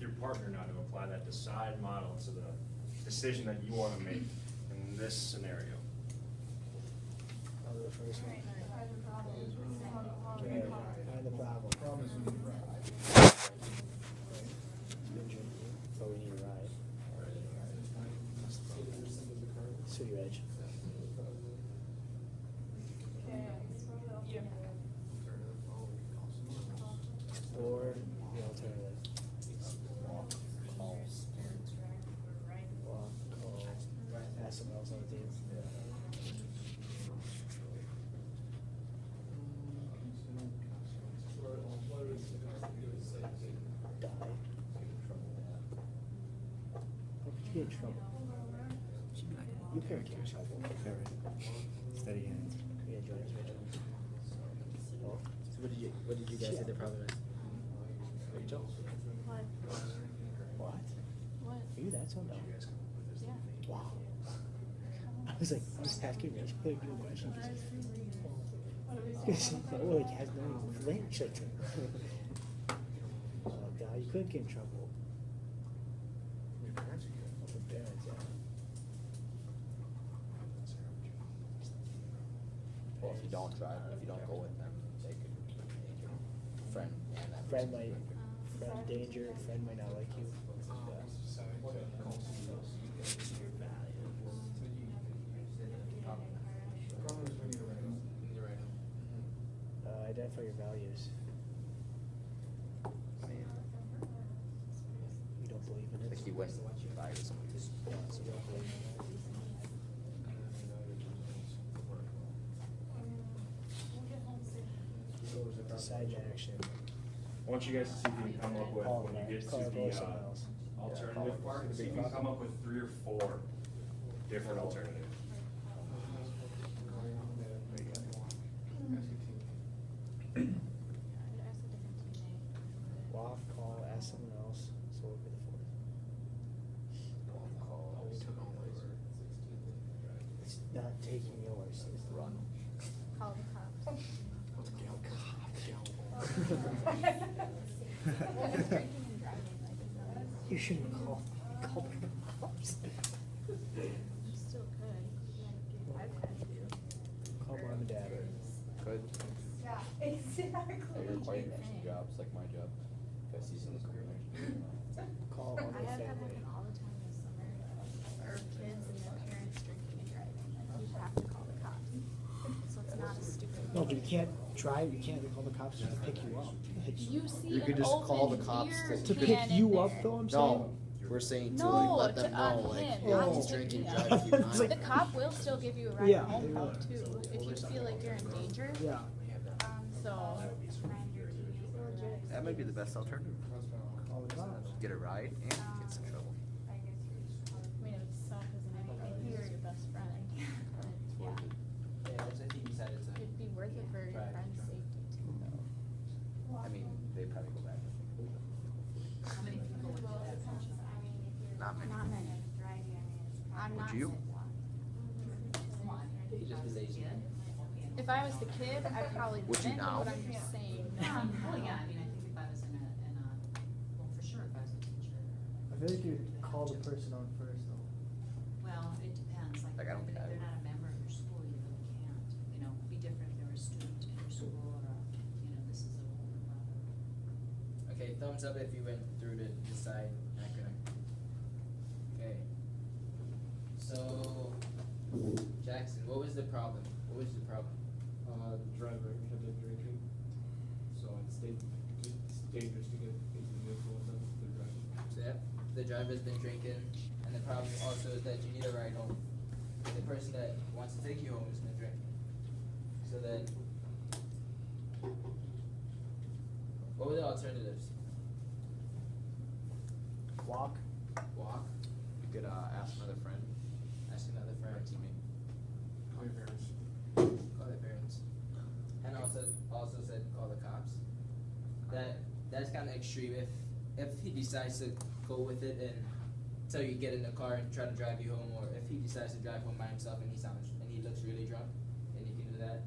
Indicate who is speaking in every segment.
Speaker 1: your partner now to apply that decide model to the decision that you want to make in this scenario.
Speaker 2: I'll do the first one.
Speaker 3: Find the problem.
Speaker 2: Okay, find the problem.
Speaker 4: Problem is we need to ride.
Speaker 2: But we need a ride. City Edge. Or the alternative. Walk, call, ask someone else on the team. Die. How could you get in trouble? Your parent get in trouble.
Speaker 5: Steady hands.
Speaker 2: Yeah, Jordan's right. Well,
Speaker 6: So what did you guys say the problem is?
Speaker 2: Rachel?
Speaker 3: What?
Speaker 2: What?
Speaker 3: What?
Speaker 2: Are you that so dumb?
Speaker 3: Yeah.
Speaker 2: Wow. I was like, I'm just asking Rachel like new questions. Because oh, like has no flinch. Like, oh god, you couldn't get in trouble.
Speaker 4: Your parents are good.
Speaker 2: With parents, yeah.
Speaker 6: Well, if you don't drive, if you don't go with them, they could danger. Friend and that
Speaker 2: Friend
Speaker 6: person.
Speaker 2: friend danger, friend might not like you.
Speaker 4: Problem is we need to ride.
Speaker 2: Identify your values. You don't believe in it.
Speaker 6: Like he went by with someone who's
Speaker 2: You don't believe in it. Decide your action.
Speaker 1: I want you guys to see if you can come up with, when you get to
Speaker 2: Call
Speaker 1: the
Speaker 2: someone else.
Speaker 1: alternative part, see if you can come up with 3 or 4 different alternatives.
Speaker 2: Walk, call, ask someone else. So what would be the fourth? It's not taking yours. It's
Speaker 6: run.
Speaker 3: Call the cops. Drinking and driving, like, is not.
Speaker 2: You shouldn't call the cops.
Speaker 3: You still could. I've had to.
Speaker 2: Call mom and dad.
Speaker 6: Good.
Speaker 3: Yeah, exactly.
Speaker 6: They're required extra jobs, like my job. If I see someone coming
Speaker 2: Call all
Speaker 3: I
Speaker 2: their
Speaker 3: have that
Speaker 2: family.
Speaker 3: happen all the time this summer. Or kids and their parents drinking and driving. Like, you have to call the cops. So it's not a stupid.
Speaker 2: No, but you can't drive. You can't call the cops to pick you up. Like,
Speaker 3: You see
Speaker 6: You could
Speaker 3: an
Speaker 6: just call
Speaker 3: open
Speaker 6: the cops
Speaker 3: beer
Speaker 2: to
Speaker 3: can
Speaker 2: pick
Speaker 3: in
Speaker 2: you
Speaker 3: there.
Speaker 2: up, though. I'm saying.
Speaker 6: No, we're saying to
Speaker 3: No,
Speaker 6: like let them
Speaker 3: on
Speaker 6: know like
Speaker 3: him,
Speaker 6: hey,
Speaker 3: not
Speaker 6: he's
Speaker 3: to
Speaker 6: drinking,
Speaker 3: pick
Speaker 6: drive
Speaker 3: you
Speaker 6: a few
Speaker 2: up.
Speaker 6: miles.
Speaker 2: Like-
Speaker 3: The cop will still give you a ride
Speaker 2: Yeah,
Speaker 3: home
Speaker 2: they
Speaker 3: though
Speaker 2: will.
Speaker 3: too, if you feel like you're in danger.
Speaker 2: Yeah.
Speaker 3: So.
Speaker 6: That might be the best alternative.
Speaker 2: Call the cops.
Speaker 6: Get a ride and get in trouble.
Speaker 3: I mean, it would suck as an if you were your best friend. But, yeah,
Speaker 6: Yeah, I think he said it's
Speaker 3: it'd be worth it for your friend's safety too, though.
Speaker 6: I mean, they probably go back.
Speaker 7: How many people would do that?
Speaker 6: Not many.
Speaker 3: Not many. I'm
Speaker 6: Would
Speaker 3: not
Speaker 6: you?
Speaker 3: saying one.
Speaker 6: He just was Asian.
Speaker 3: If I was the kid, I probably
Speaker 6: Would you
Speaker 3: wouldn't,
Speaker 6: now?
Speaker 3: but I'm just saying.
Speaker 7: Well, yeah, I mean, I think if I was in well, for sure, if I was a teacher.
Speaker 2: I feel like you'd call the person on first, though.
Speaker 7: Well, it depends, like,
Speaker 6: Like, I don't
Speaker 7: if
Speaker 6: think I
Speaker 7: they're
Speaker 6: would.
Speaker 7: not a member of your school, you really can't, you know, it'd be different if they were a student in your school or, this is a older brother.
Speaker 6: Okay, thumbs up if you went through to decide acronym. Okay. So, Jackson, what was the problem? What was the problem?
Speaker 8: The driver had been drinking, so it's dangerous to get into the vehicle with them, they're driving.
Speaker 6: So, yep, the driver's been drinking, and the problem also is that you need a ride home. The person that wants to take you home has been drinking. So then, what were the alternatives?
Speaker 2: Walk.
Speaker 6: Walk. You could ask another friend. Ask another friend or teammate.
Speaker 4: Call your parents.
Speaker 6: Call their parents. And also said call the cops. That's kind of extreme. If he decides to go with it and tell you get in the car and try to drive you home, or if he decides to drive home by himself and he looks really drunk, and he can do that.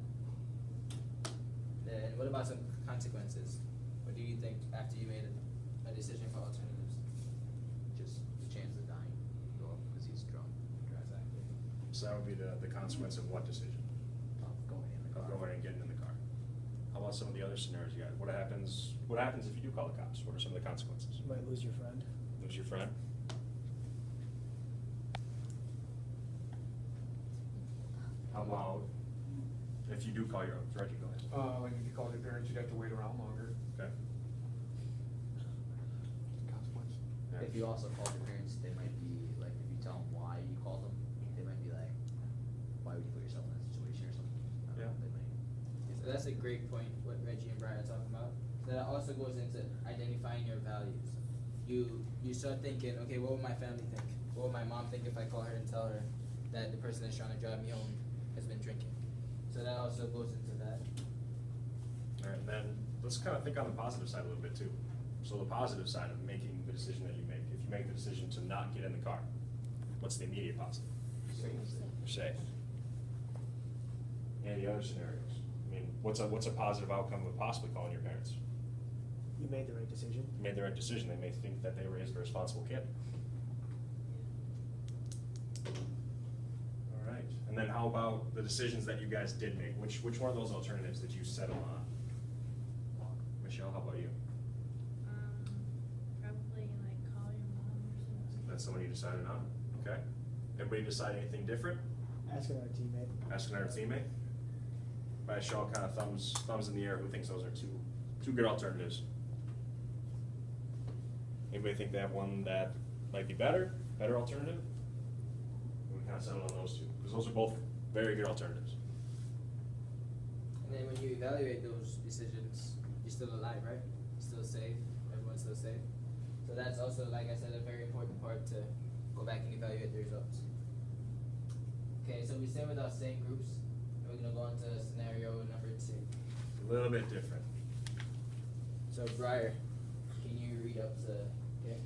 Speaker 6: Then what about some consequences? What do you think after you made a decision for alternatives?
Speaker 1: So that would be the consequence of what decision?
Speaker 2: Of going in the
Speaker 1: Of
Speaker 2: car.
Speaker 1: going and getting in the car. How about some of the other scenarios you got? What happens if you do call the cops? What are some of the consequences?
Speaker 2: You might lose your friend.
Speaker 1: Lose your friend? How about if you do call your, Reggie, go ahead.
Speaker 4: Like if you called your parents, you'd have to wait around longer.
Speaker 1: Okay.
Speaker 4: Consequence.
Speaker 1: Yeah.
Speaker 9: If you also called your parents, they might be, like, if you tell them why you called them, they might be like, why would you put yourself in that situation or something? I don't know,
Speaker 1: Yeah.
Speaker 9: they might.
Speaker 6: So that's a great point, what Reggie and Brian are talking about. So that also goes into identifying your values. You start thinking, okay, what would my family think? What would my mom think if I call her and tell her that the person that's trying to drive me home has been drinking? So that also goes into that.
Speaker 1: All right, and then let's kind of think on the positive side a little bit too. So the positive side of making the decision that you make, if you make the decision to not get in the car, what's the immediate positive? You're safe. Any other scenarios? I mean, what's a positive outcome of possibly calling your parents?
Speaker 2: You made the right decision.
Speaker 1: You made the right decision. They may think that they raised a responsible kid. All right, and then how about the decisions that you guys did make? Which one of those alternatives did you settle on? Michelle, how about you?
Speaker 3: Probably like call your mom or something.
Speaker 1: That's someone you decided on? Okay. Everybody decide anything different?
Speaker 2: Ask another teammate.
Speaker 1: Ask another teammate? By a show of kind of thumbs in the air, who thinks those are two good alternatives? Anybody think they have one that might be better alternative? We kind of settle on those two, because those are both very good alternatives.
Speaker 6: And then when you evaluate those decisions, you're still alive, right? You're still safe, everyone's still safe. So that's also, like I said, a very important part to go back and evaluate the results. Okay, so we stay with our same groups, and we're gonna go on to scenario number 2.
Speaker 1: A little bit different.
Speaker 6: So Briar, can you read up to here?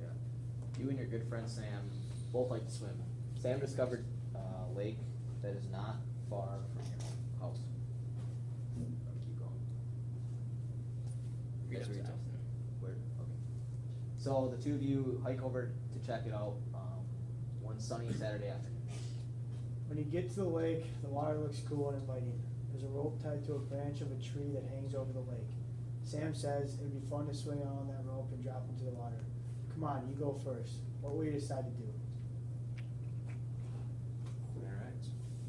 Speaker 9: Yeah. You and your good friend Sam both like to swim. Sam discovered a lake that is not far from your house. Keep going.
Speaker 6: Read
Speaker 9: That's
Speaker 6: up
Speaker 9: where
Speaker 6: to
Speaker 9: you
Speaker 6: Austin.
Speaker 9: Where? Okay. So the two of you hike over to check it out one sunny Saturday afternoon.
Speaker 2: When you get to the lake, the water looks cool and inviting. There's a rope tied to a branch of a tree that hangs over the lake. Sam says it'd be fun to swing out on that rope and drop into the water. Come on, you go first. What will you decide to do?
Speaker 1: All right,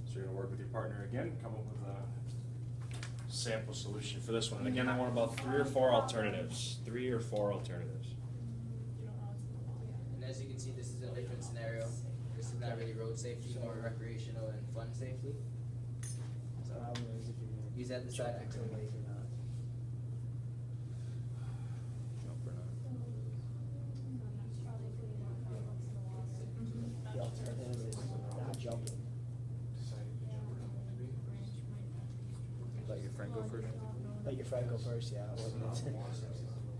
Speaker 1: so you're gonna work with your partner again, come up with a sample solution for this one. And again, I want about 3 or 4 alternatives. 3 or 4 alternatives.
Speaker 6: And as you can see, this is a different scenario. This is not really road safety, more recreational and fun safety.
Speaker 2: The problem is if you're gonna
Speaker 6: Use that to
Speaker 2: jump
Speaker 6: decide.
Speaker 2: into the lake or not.
Speaker 9: Jump or not.
Speaker 2: The alternative is not jumping.
Speaker 4: Deciding to jump or not to be.
Speaker 9: Let your friend go first.
Speaker 2: Let your friend go first, yeah.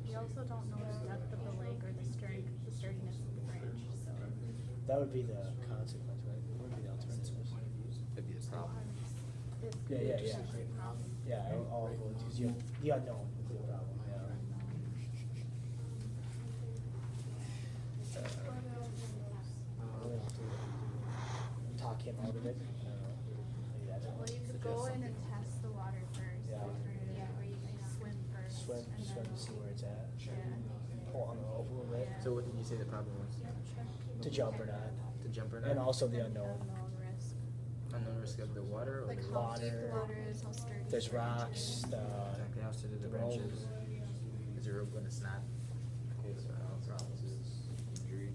Speaker 3: You also don't know the depth of the lake or the sturdiness of the branch, so.
Speaker 2: That would be the consequence, right? What would be the alternative?
Speaker 9: It'd be a problem.
Speaker 3: It's
Speaker 2: Yeah, yeah,
Speaker 3: just
Speaker 2: yeah.
Speaker 3: a great problem.
Speaker 2: Yeah, all it goes is the unknown is the problem, yeah. Really have to talk him out of it. I don't know. Maybe that's
Speaker 3: Well, you could
Speaker 2: suggest
Speaker 3: go in
Speaker 2: something.
Speaker 3: and test the water first,
Speaker 2: Yeah.
Speaker 3: where you like swim first.
Speaker 2: Swim
Speaker 3: and
Speaker 2: to
Speaker 3: then-
Speaker 2: see where it's at.
Speaker 3: Yeah.
Speaker 2: Pull on the rope a little bit.
Speaker 3: Yeah.
Speaker 9: So what did you say the problem was?
Speaker 2: To jump or not.
Speaker 9: To jump or not?
Speaker 2: And also the
Speaker 3: The
Speaker 2: unknown.
Speaker 3: unknown risk.
Speaker 9: Unknown risk of the water or
Speaker 3: Like
Speaker 9: the
Speaker 3: how deep the
Speaker 2: water.
Speaker 3: water is, how sturdy.
Speaker 2: There's
Speaker 3: the branch
Speaker 2: rocks,
Speaker 3: is.
Speaker 9: Exactly, how steady the
Speaker 2: the
Speaker 9: branch
Speaker 2: rope.
Speaker 9: is. Is your rope gonna snap? Okay, so problems is injury.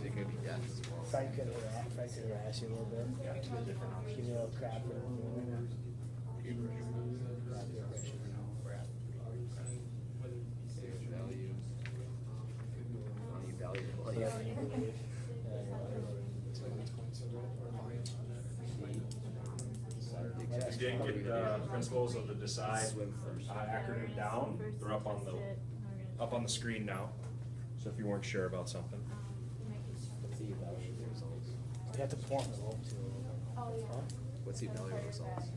Speaker 9: It could be death as well.
Speaker 2: Frank could harass you a little bit. Give you a little crap for a little bit. Grab your aggression.
Speaker 9: Value. You value your
Speaker 2: Yeah,
Speaker 9: life.
Speaker 2: you believe.
Speaker 1: If you didn't get principles of the decide acronym down, they're up on the screen now. So if you weren't sure about something.
Speaker 9: What's the evaluate the results?
Speaker 2: You have to pull on the rope too. Huh?
Speaker 9: What's the evaluate results?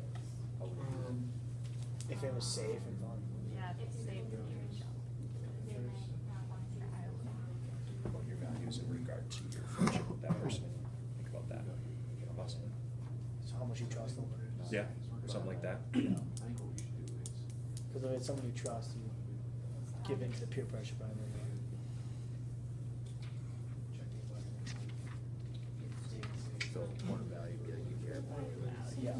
Speaker 2: If it was safe and fun.
Speaker 3: Yeah, it's safe.
Speaker 1: regard to your friendship with that person. Think about that. Awesome.
Speaker 2: So how much you trust them?
Speaker 1: Yeah, something like that.
Speaker 4: I think what we should do is.
Speaker 2: Because if it's someone you trust, you give in to the peer pressure by the
Speaker 9: So more value, be like you care about it.
Speaker 2: Yeah.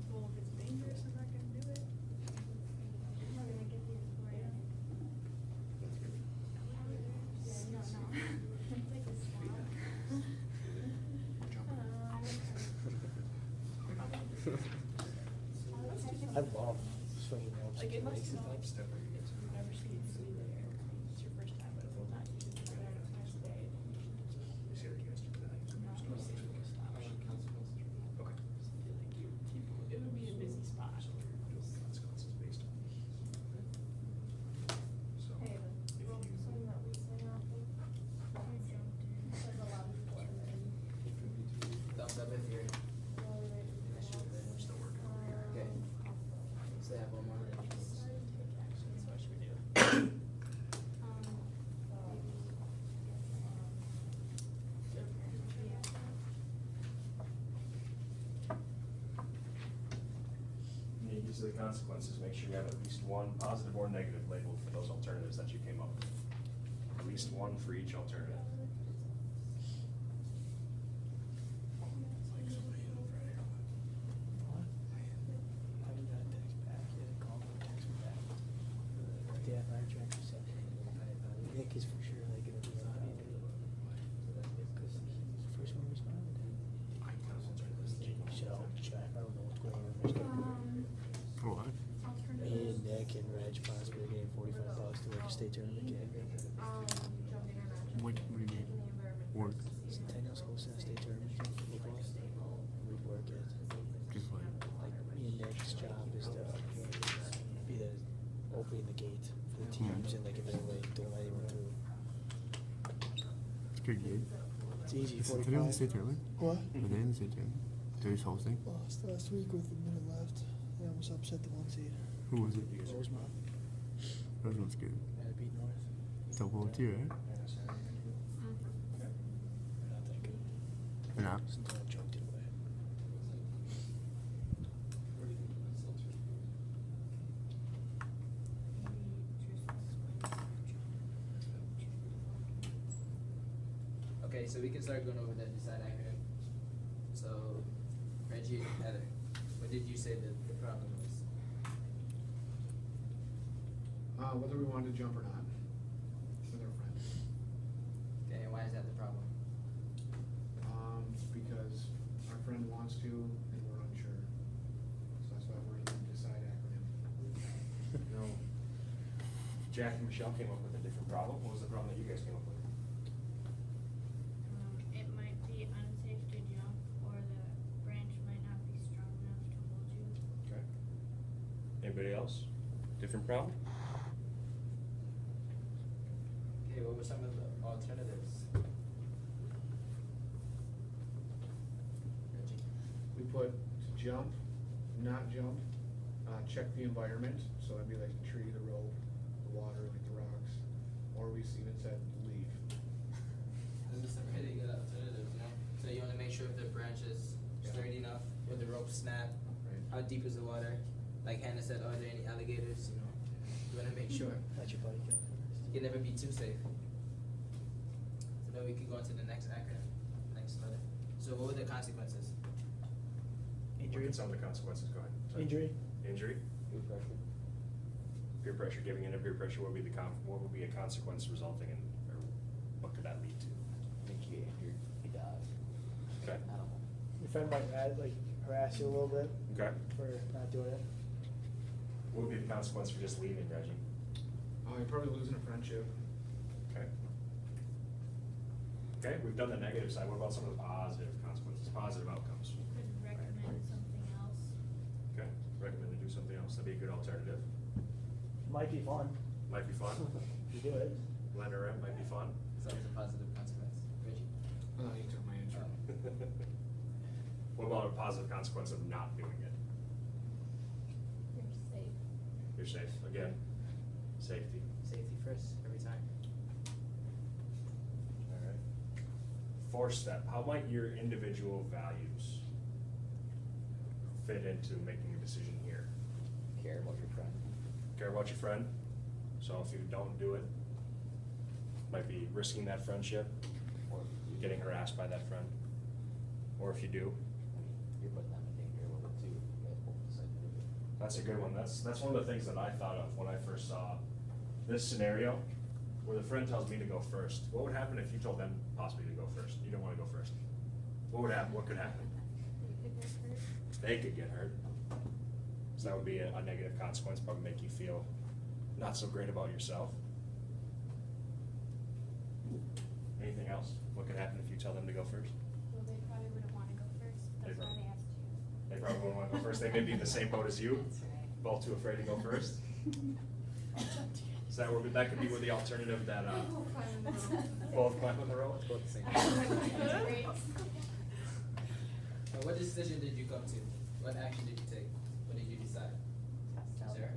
Speaker 3: Well, if it's dangerous, I'm not gonna do it. I'm not gonna get the authority. No, no. It's like a swamp.
Speaker 2: I love swinging ropes.
Speaker 3: Like, it must
Speaker 2: Makes it
Speaker 3: not,
Speaker 2: like-
Speaker 3: it's, you've never seen it be there, it's your first time, but it will not use it for the next day. It would be a busy spot.
Speaker 1: Consequences based on. So,
Speaker 3: Hey,
Speaker 1: if
Speaker 3: the rope
Speaker 1: you-
Speaker 3: swing that we swing off of, I jumped in, there's a lot of people in there.
Speaker 6: Thumbs up if you're,
Speaker 1: We're still working over here.
Speaker 6: okay. So I have one more.
Speaker 3: So what should we do?
Speaker 1: Yeah, these are the consequences, make sure you have at least one positive or negative labeled for those alternatives that you came up with. At least one for each alternative.
Speaker 2: I haven't got a text back yet. Call me, text me back. Yeah, fire truck said, Nick is for sure like gonna be on it. Because he's the first one to respond. So, check, I don't know what's going on.
Speaker 4: What?
Speaker 2: Me and Nick and Reg possibly getting $45 to work a state tournament game.
Speaker 4: What do you mean? Work?
Speaker 2: Centennial School sent a state tournament game for football. We'd work it.
Speaker 4: Just like.
Speaker 2: Like, me and Nick's job is to be the opening the gate for the teams and like if anybody don't let anyone through.
Speaker 4: It's a good gig.
Speaker 2: It's easy,
Speaker 4: Is Centennial in the
Speaker 2: 45.
Speaker 4: state tournament?
Speaker 2: What?
Speaker 4: Are they in the state tournament? They're just hosting?
Speaker 2: Lost last week with a minute left. They almost upset the 1 seed.
Speaker 4: Who was it?
Speaker 2: Rosemont.
Speaker 4: Rosemont's good.
Speaker 2: Had to beat North.
Speaker 4: Double OT, right?
Speaker 2: They're not that good.
Speaker 4: They're not?
Speaker 2: Centennial choked it away.
Speaker 6: Okay, so we can start going over that decide acronym. So, Reggie and Heather, what did you say that the problem was?
Speaker 4: Whether we wanted to jump or not, with our friends.
Speaker 6: Okay, and why is that the problem?
Speaker 4: Because our friend wants to and we're unsure. So that's why we're in the decide acronym.
Speaker 1: No. Jack and Michelle came up with a different problem. What was the problem that you guys came up with?
Speaker 3: It might be unsafe to jump, or the branch might not be strong enough to hold you.
Speaker 1: Okay. Anybody else? Different problem?
Speaker 6: Okay, what were some of the alternatives? Reggie?
Speaker 4: We put to jump, not jump, check the environment, so that'd be like the tree, the rope, the water, like the rocks, or we even said leave.
Speaker 6: Those are some really good alternatives, you know? So you wanna make sure if the branch is
Speaker 4: Yeah.
Speaker 6: sturdy enough, or the rope snap,
Speaker 4: Right.
Speaker 6: how deep is the water? Like Hannah said, are there any alligators, you know? You wanna make sure.
Speaker 2: Let your buddy go first.
Speaker 6: You can never be too safe. So then we can go on to the next acronym, next letter. So what were the consequences?
Speaker 1: Look at some of the consequences, go ahead. Sorry.
Speaker 2: Injury.
Speaker 1: Injury?
Speaker 9: Peer pressure.
Speaker 1: Peer pressure, giving in to peer pressure, what would be what would be a consequence resulting in, or what could that lead to?
Speaker 9: I think you get injured, you die.
Speaker 1: Okay.
Speaker 9: I don't know.
Speaker 2: Your friend might harass you a little bit
Speaker 1: Okay.
Speaker 2: for not doing it.
Speaker 1: What would be the consequence for just leaving, Reggie?
Speaker 4: You're probably losing a friendship.
Speaker 1: Okay. Okay, we've done the negative side, what about some of the positive consequences, positive outcomes?
Speaker 3: Could recommend something else.
Speaker 1: Okay, recommend to do something else, that'd be a good alternative.
Speaker 2: Might be fun.
Speaker 1: Might be fun.
Speaker 2: You do it.
Speaker 1: Lend a rent might be fun.
Speaker 6: So it's a positive consequence. Reggie?
Speaker 4: Oh, you took my answer.
Speaker 1: What about a positive consequence of not doing it?
Speaker 3: You're safe.
Speaker 1: You're safe, again, safety.
Speaker 6: Safety first, every time.
Speaker 1: Alright. Fourth step, how might your individual values fit into making a decision here?
Speaker 9: Care about your friend.
Speaker 1: Care about your friend, so if you don't do it, might be risking that friendship, or getting harassed by that friend. Or if you do,
Speaker 9: You're putting them in danger a little bit too, if you guys both decide to do it.
Speaker 1: that's a good one, that's one of the things that I thought of when I first saw this scenario, where the friend tells me to go first. What would happen if you told them possibly to go first? You don't wanna go first. What would happen, what could happen? They could get hurt. So that would be a negative consequence, probably make you feel not so great about yourself. Anything else? What could happen if you tell them to go first?
Speaker 3: Well, they probably wouldn't wanna go first, that's why they asked you.
Speaker 1: They probably wouldn't wanna go first, they may be in the same boat as you,
Speaker 7: That's right.
Speaker 1: both too afraid to go first. So that could be with the alternative that, both climb on the rope?
Speaker 9: Both the same.
Speaker 3: Great.
Speaker 6: What decision did you come to? What action did you take? What did you decide? Sarah?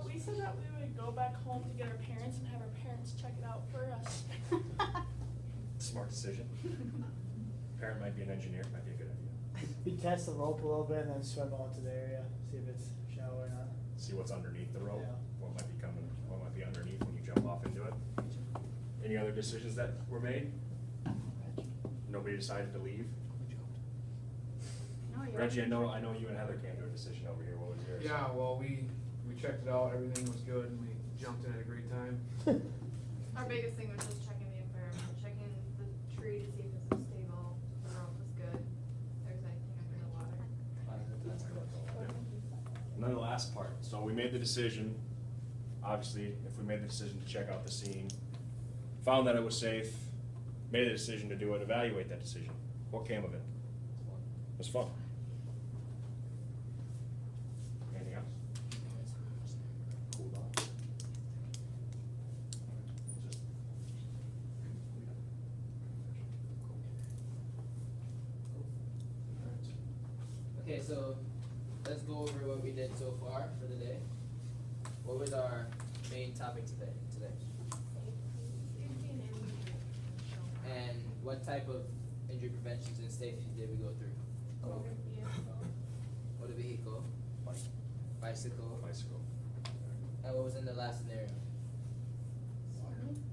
Speaker 10: We said that we would go back home to get our parents and have our parents check it out for us.
Speaker 1: Smart decision. Parent might be an engineer, might be a good idea.
Speaker 2: You test the rope a little bit and then swim out to the area, see if it's shallow or not.
Speaker 1: See what's underneath the rope,
Speaker 2: Yeah.
Speaker 1: what might be coming, what might be underneath when you jump off into it. Any other decisions that were made? Nobody decided to leave?
Speaker 3: No, you're.
Speaker 1: Reggie, I know you and Heather came to a decision over here, what was yours?
Speaker 4: Yeah, well, we checked it out, everything was good, and we jumped in at a great time.
Speaker 11: Our biggest thing was just checking the environment, checking the tree to see if this was stable, the rope was good, if there's anything under the water.
Speaker 1: And then the last part, so we made the decision, obviously, if we made the decision to check out the scene, found that it was safe, made a decision to do it, evaluate that decision. What came of it? It was fun. Anything else? Cool off.
Speaker 6: Okay, so let's go over what we did so far for the day. What was our main topic today? And what type of injury preventions and safety did we go through? Motor vehicle, bicycle,
Speaker 1: Bicycle.
Speaker 6: and what was in the last scenario?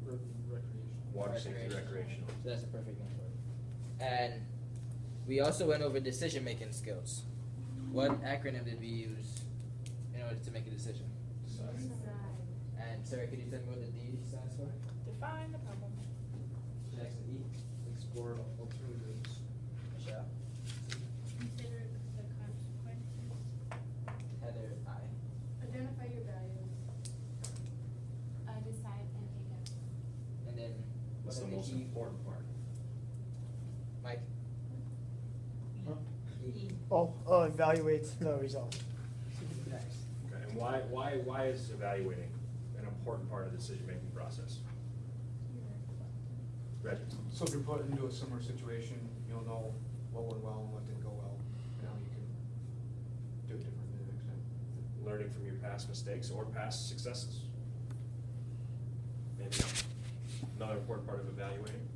Speaker 8: Recreation.
Speaker 1: Water safety recreational.
Speaker 6: So that's a perfect one for it. And we also went over decision-making skills. What acronym did we use in order to make a decision? And Sarah, could you tell me what the D stands for?
Speaker 10: Define the problem.
Speaker 6: Jackson, E.
Speaker 8: Explore alternatives.
Speaker 6: Michelle,
Speaker 3: Consider the consequences.
Speaker 6: Heather, I.
Speaker 11: Identify your values.
Speaker 3: Decide and take action.
Speaker 6: And then what
Speaker 1: What's the
Speaker 6: are the
Speaker 1: most
Speaker 6: key?
Speaker 1: important part?
Speaker 6: Mike?
Speaker 2: Huh?
Speaker 6: E.
Speaker 2: Oh, evaluate the results.
Speaker 6: Next.
Speaker 1: Okay, and why is evaluating an important part of the decision-making process? Reggie?
Speaker 4: So if you're put into a similar situation, you'll know what went well and what didn't go well, and how you can do it differently next time.
Speaker 1: Learning from your past mistakes or past successes. Maybe another important part of evaluating.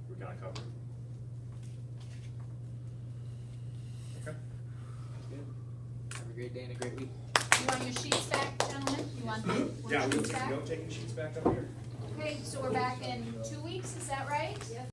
Speaker 1: We kind of covered. Okay.
Speaker 6: Have a great day and a great week.
Speaker 7: You want your sheets back, gentlemen? You want the
Speaker 1: Yeah, we
Speaker 7: sheets
Speaker 1: took
Speaker 7: back?
Speaker 1: note taking sheets back up here.
Speaker 7: Okay, so we're back in 2 weeks, is that right?
Speaker 11: Yep.